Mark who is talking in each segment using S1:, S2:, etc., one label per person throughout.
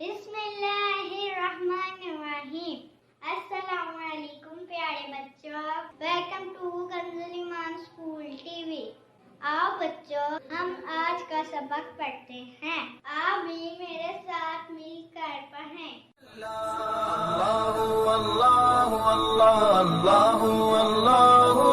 S1: بسم اللہ الرحمن الرحیم۔ السلام علیکم پیارے بچوں، ویلکم ٹو کنزل ایمان اسکول ٹی وی۔ آؤ بچوں، ہم آج کا سبق پڑھتے ہیں۔ آپ بھی میرے ساتھ مل کر پڑھیں۔
S2: اللہ اللہ اللہ اللہ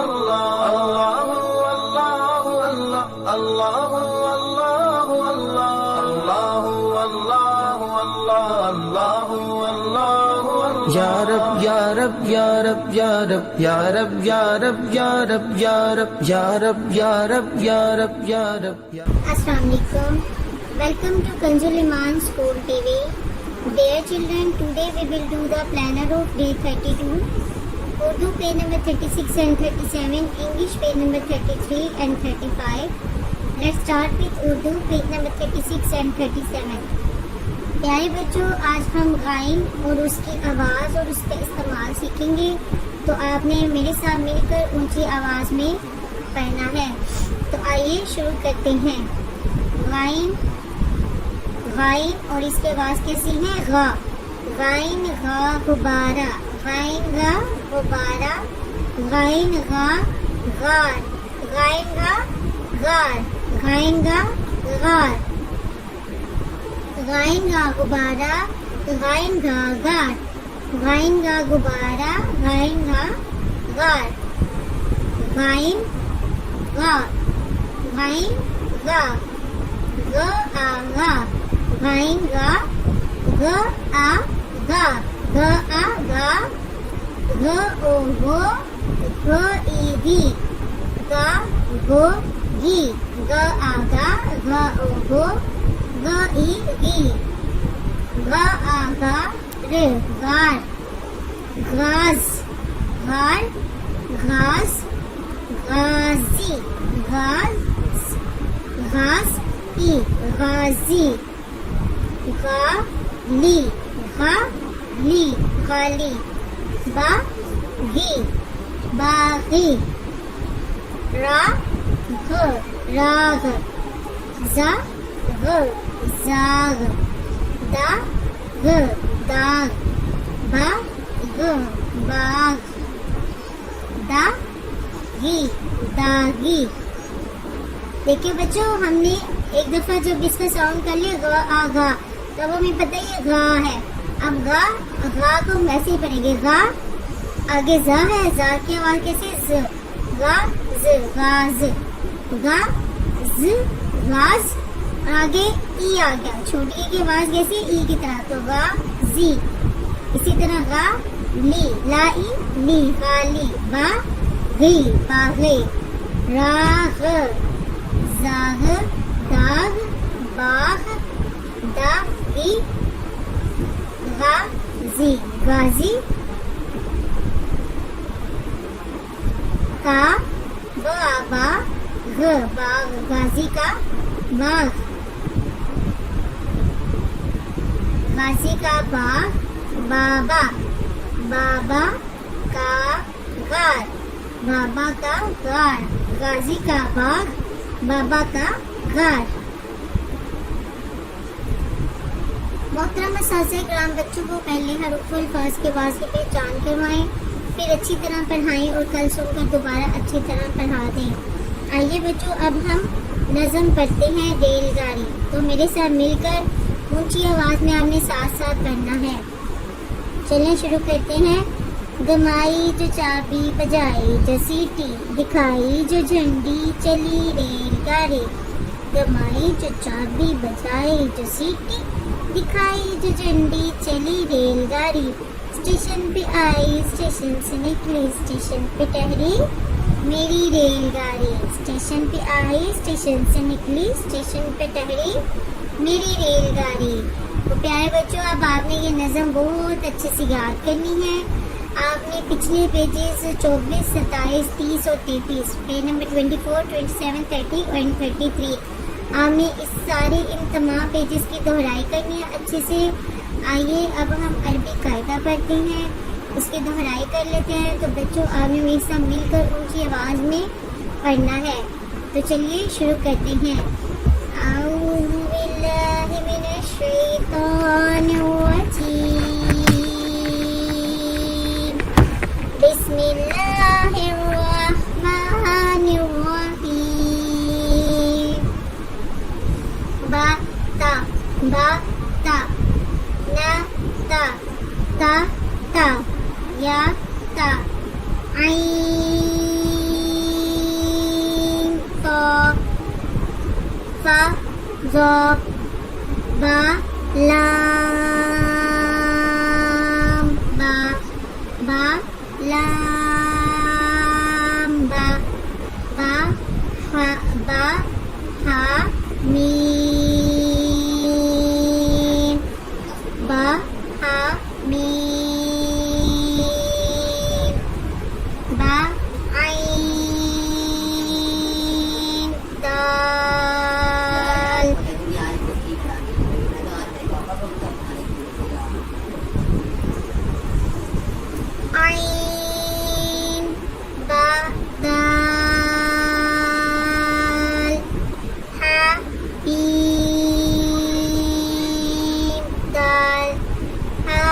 S2: اللہ اللہ اللہ اللہ یا رب یا رب یا رب یا رب یا رب یا رب یا رب یا رب یا رب یا رب یا رب یا رب۔
S3: السلام علیکم، ویلکم ٹو کنزل ایمان school T V. Dear children, today we will do the planner of day 32. Urdu page number 36 and 37, English page number 33 and 35. Let's start with Urdu page number 36 and 37. پیارے بچوں، آج ہم غائن اور اس کی آواز اور اس کا استعمال سیکھیں گے، تو آپ نے میرے ساتھ مل کر اونچی آواز میں پڑھنا ہے۔ تو آئیے شروع کرتے ہیں۔ غائن، غائن اور اس کے آواز کیسی ہے؟ غا، غائن غا غبارہ، غائن غا غبارہ، غائن غا غار، غائن غا غار، غائن غا غار، غائن غا غبارہ، غائن غا غار، غائن غا غبارہ، غائن غا غار، غائن غا، غائن غا، غ آ غا، غائن غا، غ آ غا، غ آ غا، غ او غو، غ ای گی، گا گو گی، غ آ گا، غ او غو، غ ای گی، غ آ گا ر، غار، غاز، غار، غاز، غازی، غاز، غاز ای، غازی، غالی، غالی، غالی، باغی، باغی، راغ، راغ، زاغ، زاغ، داغ، داغ، باغ، باغ، داغی، داغی۔ دیکھیں بچوں، ہم نے ایک دفعہ جب اس کا ساؤنڈ کر لیا غا آ گا، تو اب ہمیں پتہ یہ غا ہے۔ اب غا، غا کو ہم ایسے ہی پڑھیں گے۔ غا آگے زا ہے، زا کی آواز کیسے؟ ز، غا ز، غاز، غا ز، غاز، آگے ای آ گیا، چھوٹی ای کی آواز کیسے؟ ای کی طرح، تو غا زی۔ اسی طرح غا لی، لا ای لی، غالی، با غی، باغی، راغ، زاغ، داغ، باغ، داغی، غازی، غازی، کا، با، غ، باغ، غازی کا باغ، غازی کا باغ، بابا، بابا کا غار، بابا کا غار، غازی کا باغ، بابا کا غار۔ محترم اساتذہ کرام، بچوں کو پہلے حروف الفاظ کے آواز کی پہچان کروائیں، پھر اچھی طرح پڑھائیں اور کل سن کر دوبارہ اچھی طرح پڑھا دیں۔ آئیے بچوں، اب ہم نظم پڑھتے ہیں ریل گاڑی، تو میرے ساتھ مل کر اونچی آواز میں آپ نے ساتھ ساتھ پڑھنا ہے۔ چلیں شروع کرتے ہیں۔ گمائی جو چابی بجائی جو سیٹی، دکھائی جو جھنڈی چلی ریل گاڑی، گمائی جو چابی بجائی جو سیٹی، دکھائی جو جھنڈی چلی ریل گاڑی، اسٹیشن پہ آئی اسٹیشن سے نکلی اسٹیشن پہ ٹھہری میری ریل گاڑی، اسٹیشن پہ آئی اسٹیشن سے نکلی اسٹیشن پہ ٹھہری میری ریل گاڑی۔ تو پیارے بچوں، اب آپ نے یہ نظم بہت اچھے سے یاد کرنی ہے۔ آپ نے پچھلے پیجز 24، 27، 30 اور 33، پیج نمبر 24، 27، 30 اور 33، آپ نے اس سارے ان تمام پیجز کی دہرائی کرنی ہے اچھے سے۔ آئیے اب ہم عربی قاعدہ پڑھتے ہیں، اس کی دہرائی کر لیتے ہیں۔ تو بچوں، آپ نے میرے ساتھ مل کر اونچی آواز میں پڑھنا ہے۔ تو چلیے شروع کرتے ہیں۔ اعوذ باللہ من الشیطان تا نا تا تا تا یا تا عین قا فا ظا با لام با با لام با با ہا با ہا میم با ہا میم با عین دال عین با دال ہا میم دال ہا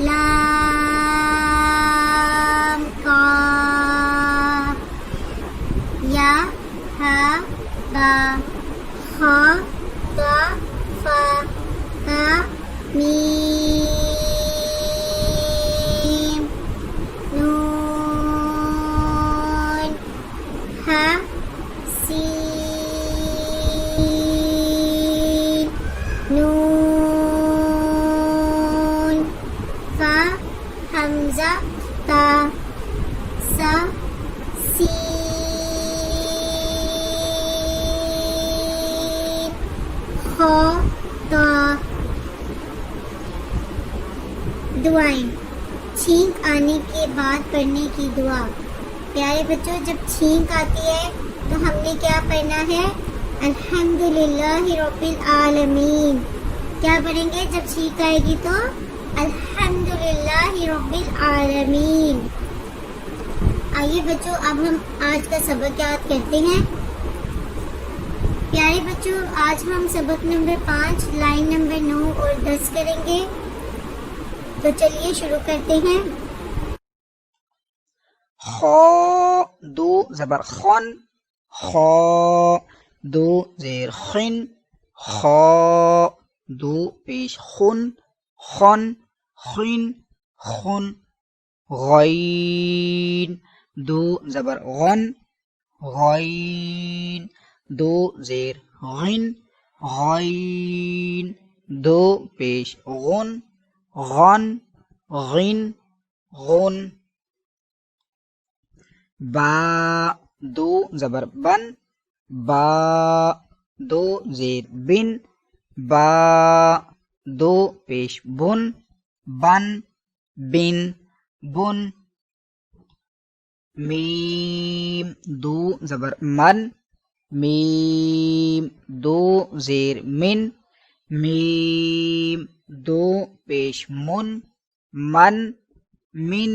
S3: لام قاف یا ہا با خا تا فا تا میم نون ہا سین نون فا حمزہ تا سا سین خا تا دعائیں چھینک آنے کے بعد پڑھنے کی دعا. پیارے بچوں جب چھینک آتی ہے تو ہم نے کیا پڑھنا ہے؟ الحمدللہ رب العالمین. کیا پڑھیں گے جب چھینک آئے گی تو؟ الحمدللہ رب العالمین. آئیے بچوں اب ہم آج کا سبق یاد کرتے ہیں. پیارے بچوں آج ہم سبق نمبر 5 لائن نمبر 9 اور 10 کریں گے. تو چلیے شروع کرتے ہیں.
S4: خا دو زبر خن خا دو زیر خن خا دو پیش خن خن خن خن غین دو زبر غن غین دو زیر غن غین دو پیش غن غن غن غن با دو زبر بن با دو زیر بن با دو پیش بن بن بن بن میم دو زبر من میم دو زیر من میم دو پیش من من من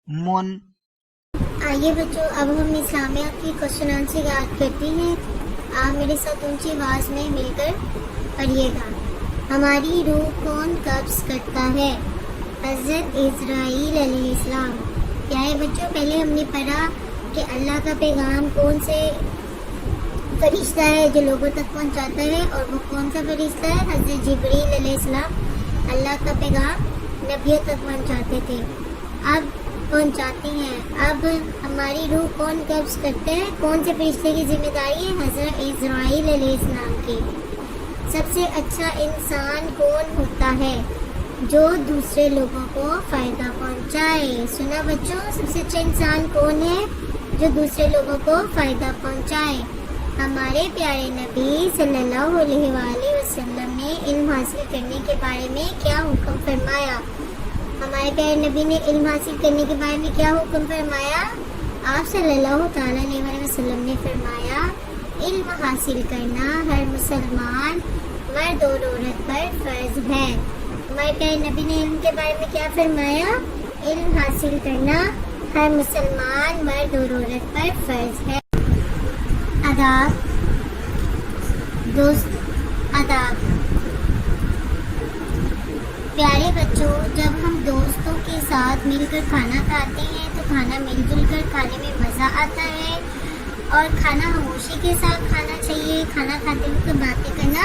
S4: من.
S3: آئیے بچوں اب ہم اسلامیہ کی کوشچن آنسر یاد کرتے ہیں. آپ میرے ساتھ اونچی آواز میں مل کر پڑھیے گا. ہماری روح کون قبض کرتا ہے؟ حضرت اسرائیل علیہ السلام. پیارے بچوں پہلے ہم نے پڑھا کہ اللہ کا پیغام کون سے فرشتہ ہے جو لوگوں تک پہنچاتا ہے، اور وہ کون سا فرشتہ ہے؟ حضرت جبریل علیہ السلام اللہ کا پیغام نبیوں تک پہنچاتے تھے، اب پہنچاتے ہیں. اب ہماری روح کون قبض کرتے ہیں؟ کون سے فرشتے کی ذمہ داری ہے؟ حضرت اسرائیل علیہ السلام کی. سب سے اچھا انسان کون ہوتا ہے؟ جو دوسرے لوگوں کو فائدہ پہنچائے. سنا بچوں سب سے اچھا انسان کون ہے؟ جو دوسرے لوگوں کو فائدہ پہنچائے. ہمارے پیارے نبی صلی اللہ علیہ وآلہ وسلم نے علم حاصل کرنے کے بارے میں کیا حکم فرمایا؟ ہمارے پیارے نبی نے علم حاصل کرنے کے بارے میں کیا حکم فرمایا؟ آپ صلی اللہ تعالیٰ علیہ وسلم نے فرمایا علم حاصل کرنا ہر مسلمان مرد اور عورت پر فرض ہے. ہمارے پیارے نبی نے علم کے بارے میں کیا فرمایا؟ علم حاصل کرنا ہر مسلمان مرد اور عورت پر فرض ہے. آداب دوست آداب. پیارے بچوں جب ہم دوستوں کے ساتھ مل کر کھانا کھاتے ہیں تو کھانا مل جل کر کھانے میں مزہ آتا ہے، اور کھانا خاموشی کے ساتھ کھانا چاہیے. کھانا کھاتے وقت باتیں کرنا